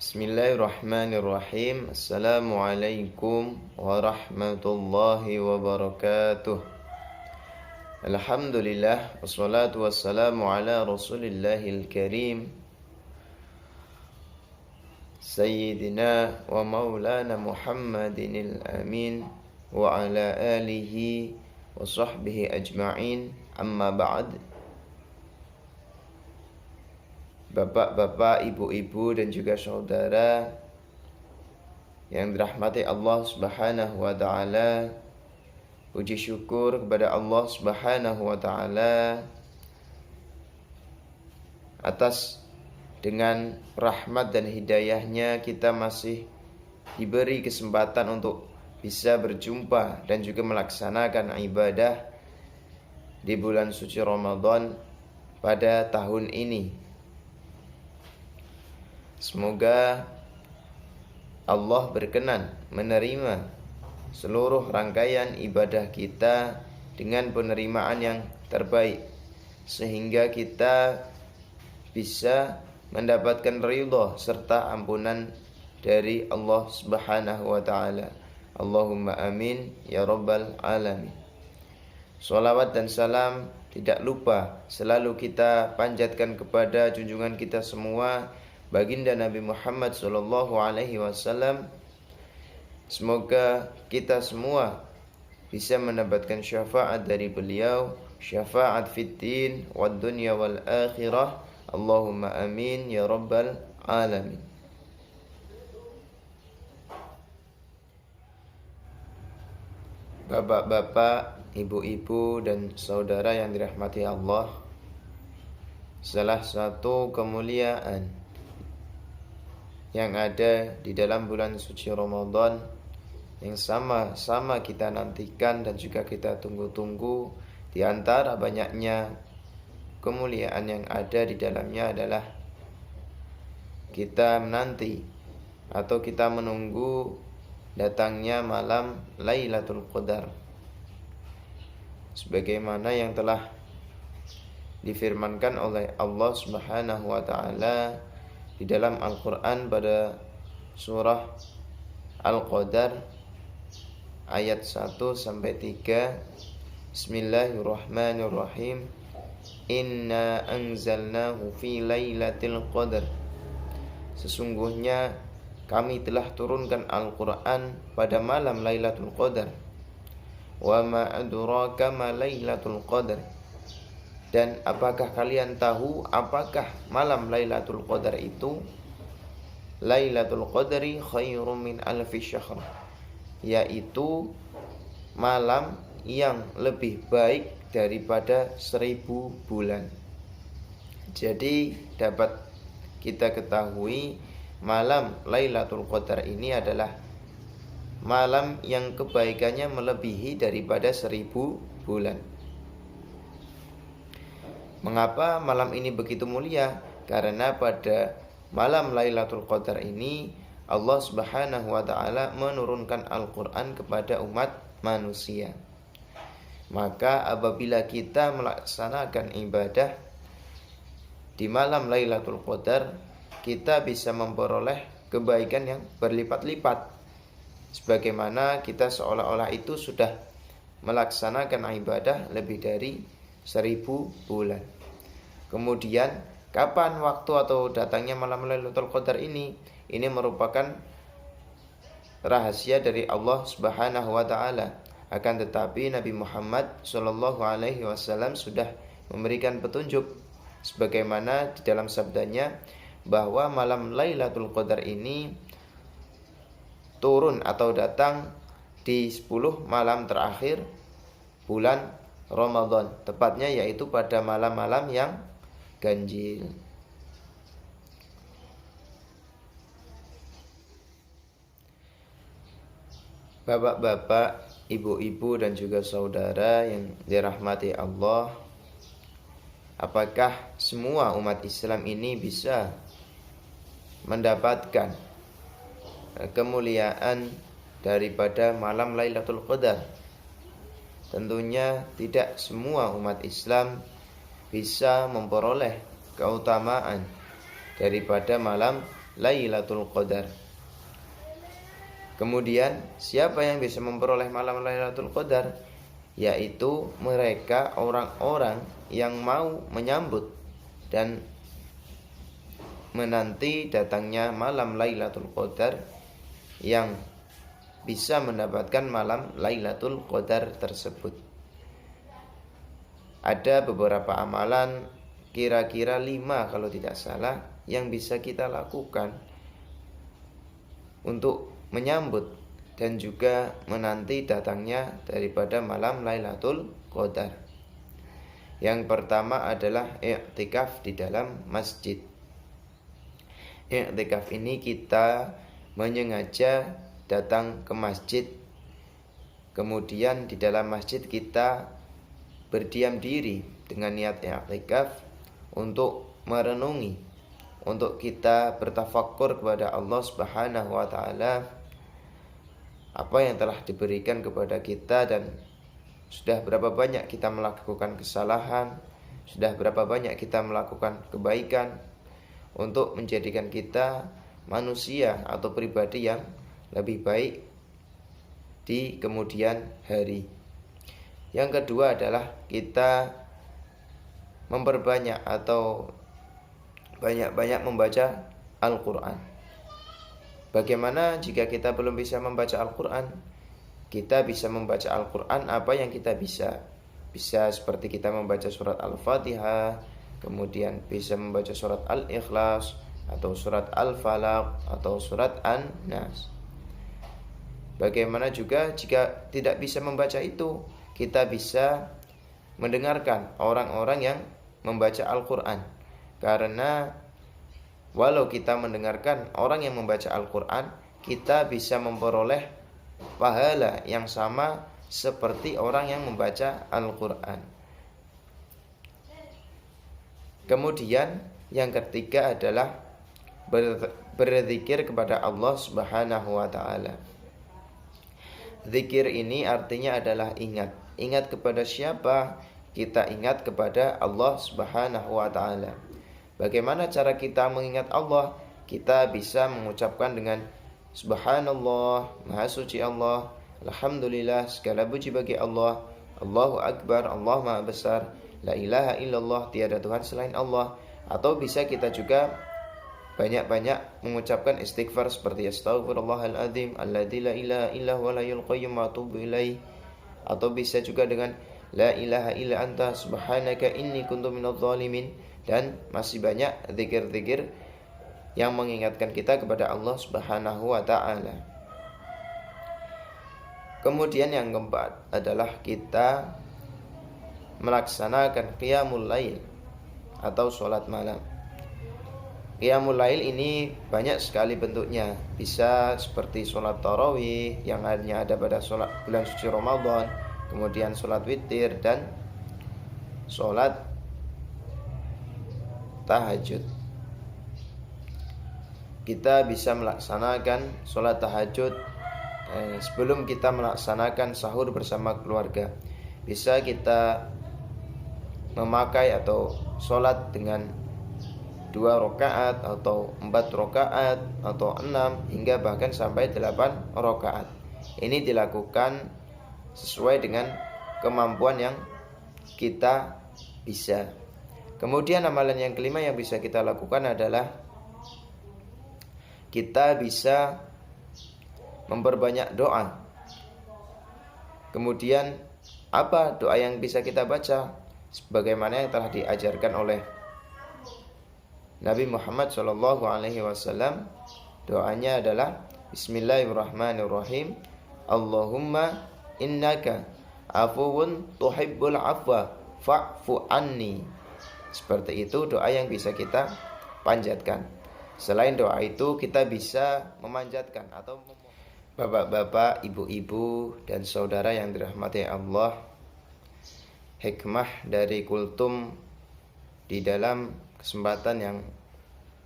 Bismillahirrahmanirrahim. Assalamualaikum warahmatullahi wabarakatuh. Alhamdulillah, wassalatu wassalamu ala rasulillahil karim Sayyidina wa maulana Muhammadinil amin wa ala alihi wa sahbihi ajma'in. Amma ba'd. Bapak-bapak, ibu-ibu dan juga saudara yang dirahmati Allah Subhanahu wa taala, puji syukur kepada Allah Subhanahu wa taala atas dengan rahmat dan hidayahnya kita masih diberi kesempatan untuk bisa berjumpa dan juga melaksanakan ibadah di bulan suci Ramadan pada tahun ini. Semoga Allah berkenan menerima seluruh rangkaian ibadah kita dengan penerimaan yang terbaik, sehingga kita bisa mendapatkan ridha serta ampunan dari Allah Subhanahu wa taala. Allahumma amin ya rabbal alamin. Shalawat dan salam tidak lupa selalu kita panjatkan kepada junjungan kita semua, Baginda Nabi Muhammad sallallahu alaihi wasallam. Semoga kita semua bisa mendapatkan syafaat dari beliau, syafaat fiddin wad dunya wal akhirah. Allahumma amin ya rabbal alamin. Bapak-bapak, ibu-ibu dan saudara yang dirahmati Allah, salah satu kemuliaan yang ada di dalam bulan suci Ramadan yang sama-sama kita nantikan dan juga kita tunggu-tunggu, di antara banyaknya kemuliaan yang ada di dalamnya adalah kita menanti atau kita menunggu datangnya malam Lailatul Qadar, sebagaimana yang telah difirmankan oleh Allah Subhanahu wa taala di dalam Al-Quran pada surah Al-Qadar ayat 1-3. Bismillahirrahmanirrahim. Inna anzalnahu fi lailatul qadar. Sesungguhnya kami telah turunkan Al-Quran pada malam Lailatul Qadar. Wa ma adraka ma Lailatul Qadar. Dan apakah kalian tahu apakah malam Lailatul Qadar itu? Lailatul Qadri khairum min alfi syahr, yaitu malam yang lebih baik daripada 1000 bulan. Jadi dapat kita ketahui malam Lailatul Qadar ini adalah malam yang kebaikannya melebihi daripada 1000 bulan. Mengapa malam ini begitu mulia? Karena pada malam Lailatul Qadar ini Allah Subhanahu wa taala menurunkan Al-Qur'an kepada umat manusia. Maka apabila kita melaksanakan ibadah di malam Lailatul Qadar, kita bisa memperoleh kebaikan yang berlipat-lipat, sebagaimana kita seolah-olah itu sudah melaksanakan ibadah lebih dari 1000 bulan. Kemudian kapan waktu atau datangnya malam Lailatul Qadar ini? Ini merupakan rahasia dari Allah Subhanahu wa taala. Akan tetapi Nabi Muhammad sallallahu alaihi wasallam sudah memberikan petunjuk, sebagaimana di dalam sabdanya bahwa malam Lailatul Qadar ini turun atau datang di 10 malam terakhir bulan Ramadan, tepatnya yaitu pada malam-malam yang ganjil. Bapak-bapak, ibu-ibu dan juga saudara yang dirahmati Allah, apakah semua umat Islam ini bisa mendapatkan kemuliaan daripada malam Lailatul Qadar? Tentunya tidak semua umat Islam bisa memperoleh keutamaan daripada malam Lailatul Qadar. Kemudian siapa yang bisa memperoleh malam Lailatul Qadar? Yaitu mereka orang-orang yang mau menyambut dan menanti datangnya malam Lailatul Qadar, yang bisa mendapatkan malam Lailatul Qadar tersebut. Ada beberapa amalan, kira-kira 5 kalau tidak salah, yang bisa kita lakukan untuk menyambut dan juga menanti datangnya daripada malam Lailatul Qadar. Yang pertama adalah i'tikaf di dalam masjid. I'tikaf ini kita menyengaja datang ke masjid, kemudian di dalam masjid kita berdiam diri dengan niat i'tikaf untuk merenungi, untuk kita bertafakkur kepada Allah Subhanahu wa taala, apa yang telah diberikan kepada kita dan sudah berapa banyak kita melakukan kesalahan, sudah berapa banyak kita melakukan kebaikan, untuk menjadikan kita manusia atau pribadi yang lebih baik di kemudian hari. Yang kedua adalah kita memperbanyak atau banyak-banyak membaca Al-Quran. Bagaimana jika kita belum bisa membaca Al-Quran? Kita bisa membaca Al-Quran apa yang kita bisa. Bisa seperti kita membaca surat Al-Fatihah, kemudian bisa membaca surat Al-Ikhlas, atau surat Al-Falaq, atau surat An-Nas. Bagaimana juga jika tidak bisa membaca itu, kita bisa mendengarkan orang-orang yang membaca Al-Quran. Karena walau kita mendengarkan orang yang membaca Al-Quran, kita bisa memperoleh pahala yang sama seperti orang yang membaca Al-Quran. Kemudian yang ketiga adalah berzikir kepada Allah Subhanahu wa ta'ala. Zikir ini artinya adalah ingat. Ingat kepada siapa? Kita ingat kepada Allah Subhanahu wa ta'ala. Bagaimana cara kita mengingat Allah? Kita bisa mengucapkan dengan Subhanallah, Maha Suci Allah, Alhamdulillah, segala puji bagi Allah, Allahu Akbar, Allah Maha Besar, La ilaha illallah, tiada Tuhan selain Allah. Atau bisa kita juga banyak-banyak mengucapkan istighfar seperti Astaghfirullahaladzim, Alladzi la ilaha illa huwal hayyul qayyum wa atubu ilaih. Atau bisa juga dengan La ilaha illa anta subhanaka inni kuntu minadh dhalimin. Dan masih banyak zikir-zikir yang mengingatkan kita kepada Allah Subhanahu wa ta'ala. Kemudian yang keempat adalah kita melaksanakan qiyamul lail atau sholat malam. Qiyamul lail ini banyak sekali bentuknya. Bisa seperti sholat tarawih yang hanya ada pada sholat bulan suci Ramadan, kemudian sholat witir, dan sholat tahajud. Kita bisa melaksanakan sholat tahajud sebelum kita melaksanakan sahur bersama keluarga. Bisa kita memakai atau sholat dengan 2 rakaat atau 4 rakaat atau 6 hingga bahkan sampai 8 rakaat. Ini dilakukan sesuai dengan kemampuan yang kita bisa. Kemudian amalan yang kelima yang bisa kita lakukan adalah kita bisa memperbanyak doa. Kemudian apa doa yang bisa kita baca? Sebagaimana yang telah diajarkan oleh Nabi Muhammad SAW, doanya adalah Bismillahirrahmanirrahim. Allahumma innaka afuwun tuhibbul afwa fa'fu anni. Seperti itu doa yang bisa kita panjatkan. Selain doa itu kita bisa memanjatkan atau bapak-bapak, ibu-ibu, dan saudara yang dirahmati Allah, hikmah dari kultum di dalam kesempatan yang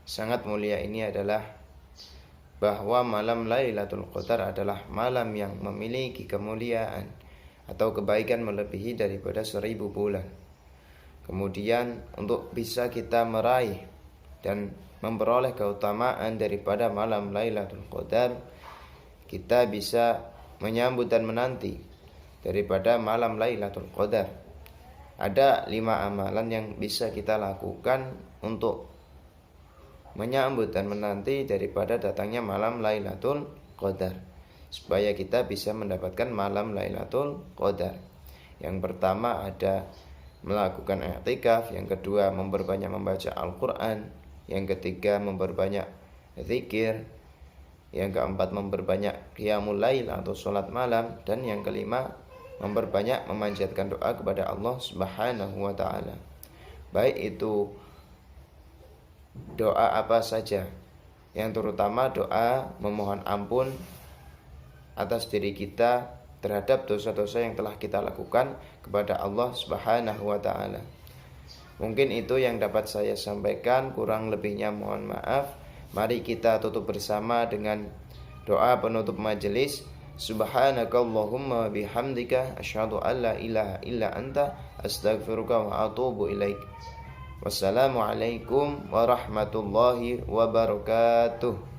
sangat mulia ini adalah bahwa malam Lailatul Qadar adalah malam yang memiliki kemuliaan atau kebaikan melebihi daripada 1000 bulan. Kemudian untuk bisa kita meraih dan memperoleh keutamaan daripada malam Lailatul Qadar, kita bisa menyambut dan menanti daripada malam Lailatul Qadar. Ada 5 amalan yang bisa kita lakukan untuk menyambut dan menanti daripada datangnya malam Lailatul Qadar, supaya kita bisa mendapatkan malam Lailatul Qadar. Yang pertama ada melakukan i'tikaf, yang kedua memperbanyak membaca Al-Quran, yang ketiga memperbanyak zikir, yang keempat memperbanyak qiyamul lail atau sholat malam, dan yang kelima memperbanyak memanjatkan doa kepada Allah Subhanahu wa ta'ala. Baik itu doa apa saja, yang terutama doa memohon ampun atas diri kita terhadap dosa-dosa yang telah kita lakukan kepada Allah Subhanahu wa ta'ala. Mungkin itu yang dapat saya sampaikan, kurang lebihnya mohon maaf. Mari kita tutup bersama dengan doa penutup majelis. Subhanakallahumma bihamdika asyhadu an la ilaha illa anta astaghfiruka wa atubu ilaik. Wassalamualaikum warahmatullahi wabarakatuh.